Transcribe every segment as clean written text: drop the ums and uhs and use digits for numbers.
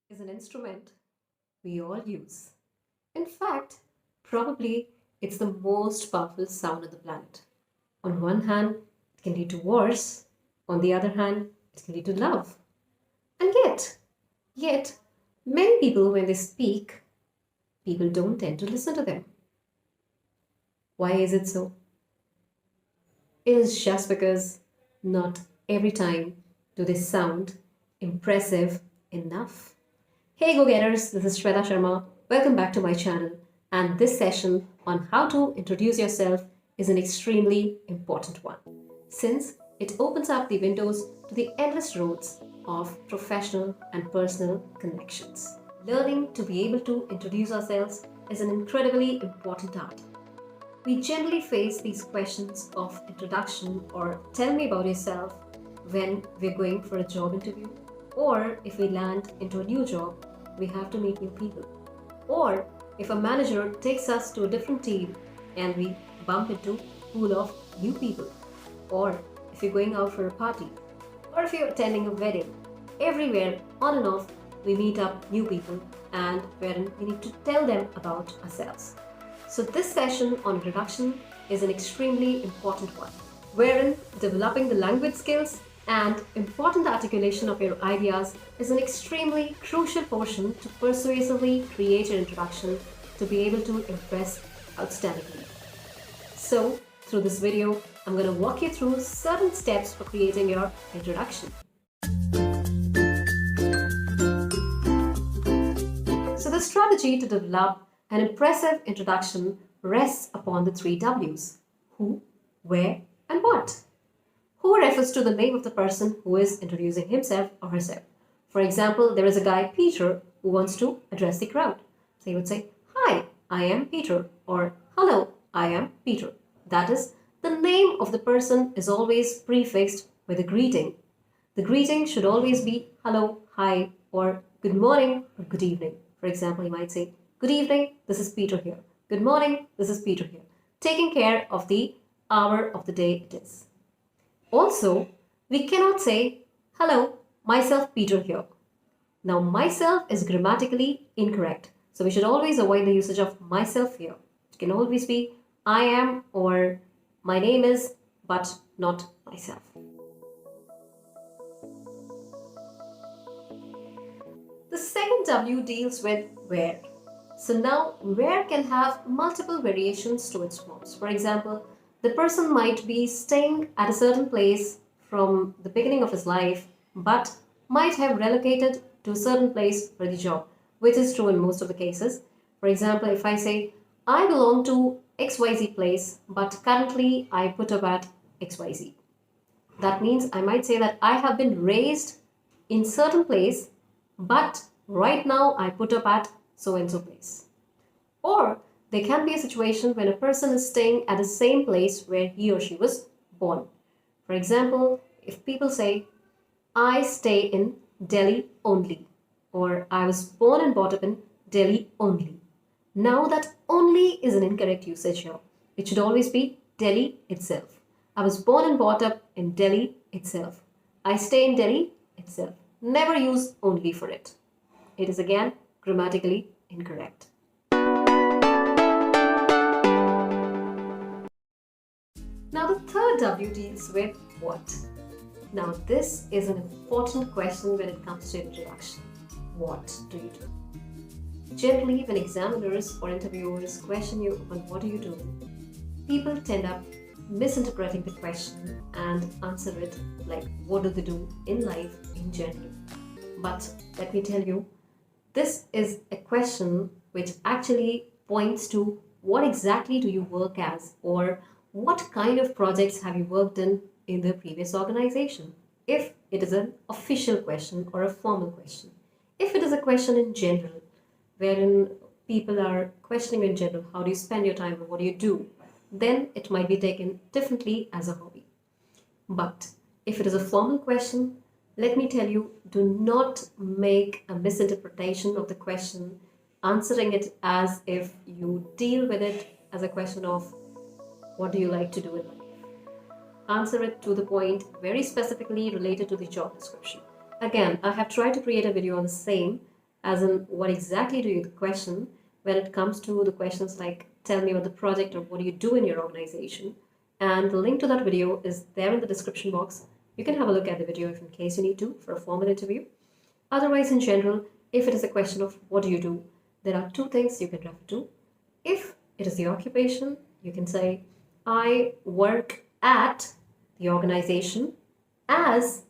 is an instrument we all use. In fact, probably it's the most powerful sound on the planet. On one hand, it can lead to wars. On the other hand, it can lead to love. And yet, many people, when they speak, people don't tend to listen to them. Why is it so? It is just because not every time do they sound impressive enough. Hey go-getters, this is Shweta Sharma. Welcome back to my channel, and this session on how to introduce yourself is an extremely important one, since it opens up the windows to the endless roads of professional and personal connections. Learning to be able to introduce ourselves is an incredibly important art. We generally face these questions of introduction or tell me about yourself when we're going for a job interview, or if we land into a new job, we have to meet new people, or if a manager takes us to a different team and we bump into a pool of new people, or if you're going out for a party, or if you're attending a wedding. Everywhere, on and off, we meet up new people and wherein we need to tell them about ourselves. So this session on introduction is an extremely important one, wherein developing the language skills and important articulation of your ideas is an extremely crucial portion to persuasively create your introduction to be able to impress outstandingly. So through this video, I'm going to walk you through certain steps for creating your introduction. So the strategy to develop an impressive introduction rests upon the three W's: who, where, and what. Who refers to the name of the person who is introducing himself or herself. For example, there is a guy, Peter, who wants to address the crowd. So he would say, "Hi, I am Peter," or "Hello, I am Peter." That is, the name of the person is always prefixed with a greeting. The greeting should always be hello, hi, or good morning, or good evening. For example, he might say, "Good evening, this is Peter here. Good morning, this is Peter here," taking care of the hour of the day it is. Also, we cannot say, "Hello, myself Peter here." Now, myself is grammatically incorrect. So we should always avoid the usage of myself here. It can always be I am or my name is, but not myself. The second W deals with where. So now, where can have multiple variations to its forms. For example, the person might be staying at a certain place from the beginning of his life, but might have relocated to a certain place for the job, which is true in most of the cases. For example, if I say, I belong to XYZ place, but currently I put up at XYZ. That means I might say that I have been raised in certain place, but right now I put up at so-and-so place. Or there can be a situation when a person is staying at the same place where he or she was born. For example, if people say, I stay in Delhi only, or I was born and brought up in Delhi only. Now that only is an incorrect usage here. It should always be Delhi itself. I was born and brought up in Delhi itself. I stay in Delhi itself. Never use only for it. It is again grammatically incorrect. Now the third W deals with what. Now this is an important question when it comes to introduction. What do you do? Generally, when examiners or interviewers question you on what do you do, people tend up misinterpreting the question and answer it like what do they do in life in general. But let me tell you, this is a question which actually points to what exactly do you work as, or what kind of projects have you worked in the previous organization, if it is an official question or a formal question. If it is a question in general, wherein people are questioning in general, how do you spend your time or what do you do, then it might be taken differently as a hobby. But if it is a formal question, let me tell you, do not make a misinterpretation of the question, answering it as if you deal with it as a question of what do you like to do in life. Answer it to the point, very specifically related to the job description. Again, I have tried to create a video on the same, as in what exactly do you question when it comes to the questions like tell me about the project or what do you do in your organization. And the link to that video is there in the description box. You can have a look at the video if in case you need to for a formal interview. Otherwise, in general, if it is a question of what do you do, there are two things you can refer to. If it is the occupation, you can say, I work at the organization as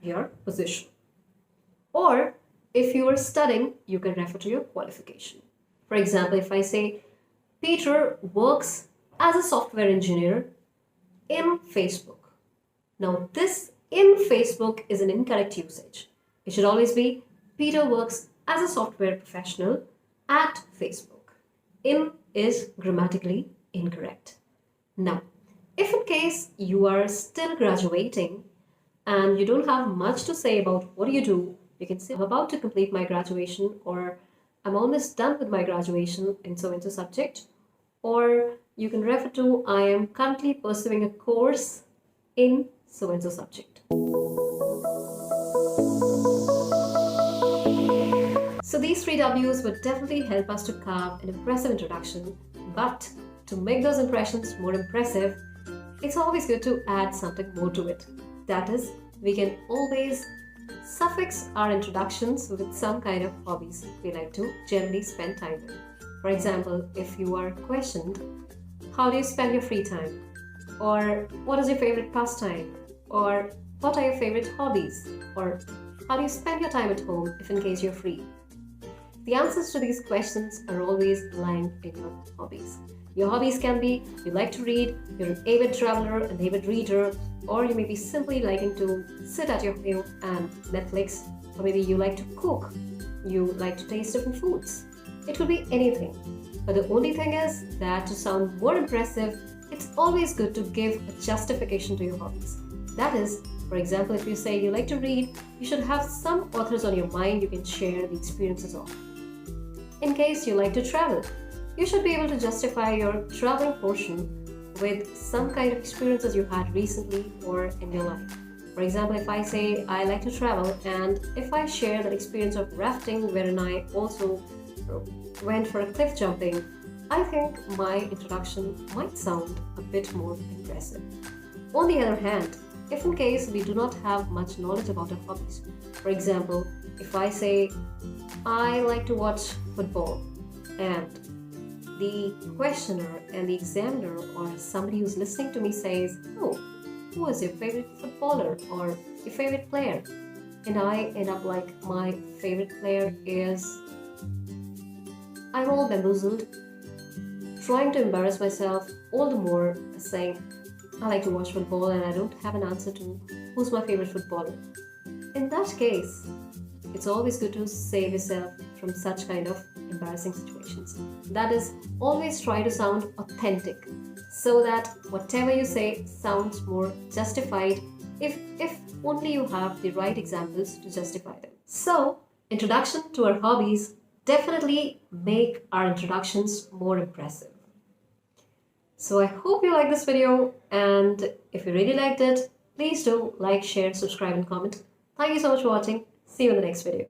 your position. Or if you are studying, you can refer to your qualification. For example, if I say, Peter works as a software engineer in Facebook. Now, this in Facebook is an incorrect usage. It should always be, Peter works as a software professional at Facebook. In is grammatically incorrect. Now, if in case you are still graduating and you don't have much to say about what do you do, you can say, I'm about to complete my graduation, or I'm almost done with my graduation in so and so subject. Or you can refer to, I am currently pursuing a course in so and so subject. So these three W's would definitely help us to carve an impressive introduction, but to make those impressions more impressive, it's always good to add something more to it. That is, we can always suffix our introductions with some kind of hobbies we like to generally spend time with. For example, if you are questioned, how do you spend your free time? Or what is your favorite pastime? Or what are your favorite hobbies? Or how do you spend your time at home if in case you're free? The answers to these questions are always lying in your hobbies. Your hobbies can be you like to read, you're an avid traveler, an avid reader, or you may be simply liking to sit at your home and Netflix, or maybe you like to cook, you like to taste different foods. It could be anything. But the only thing is that to sound more impressive, it's always good to give a justification to your hobbies. That is, for example, if you say you like to read, you should have some authors on your mind you can share the experiences of. In case you like to travel, you should be able to justify your traveling portion with some kind of experiences you had recently or in your life. For example, if I say I like to travel and if I share that experience of rafting wherein I also went for a cliff jumping, I think my introduction might sound a bit more impressive. On the other hand, if in case we do not have much knowledge about our hobbies, for example, if I say I like to watch football and the questioner and the examiner or somebody who's listening to me says, oh, who is your favorite footballer or your favorite player? And I end up like, my favorite player is, I'm all bamboozled, trying to embarrass myself all the more, saying, I like to watch football and I don't have an answer to who's my favorite footballer. In that case, it's always good to save yourself from such kind of embarrassing situations. That is, always try to sound authentic so that whatever you say sounds more justified if only you have the right examples to justify them. So, introduction to our hobbies definitely make our introductions more impressive. So I hope you like this video, and if you really liked it, please do like, share, subscribe and comment. Thank you so much for watching. See you in the next video.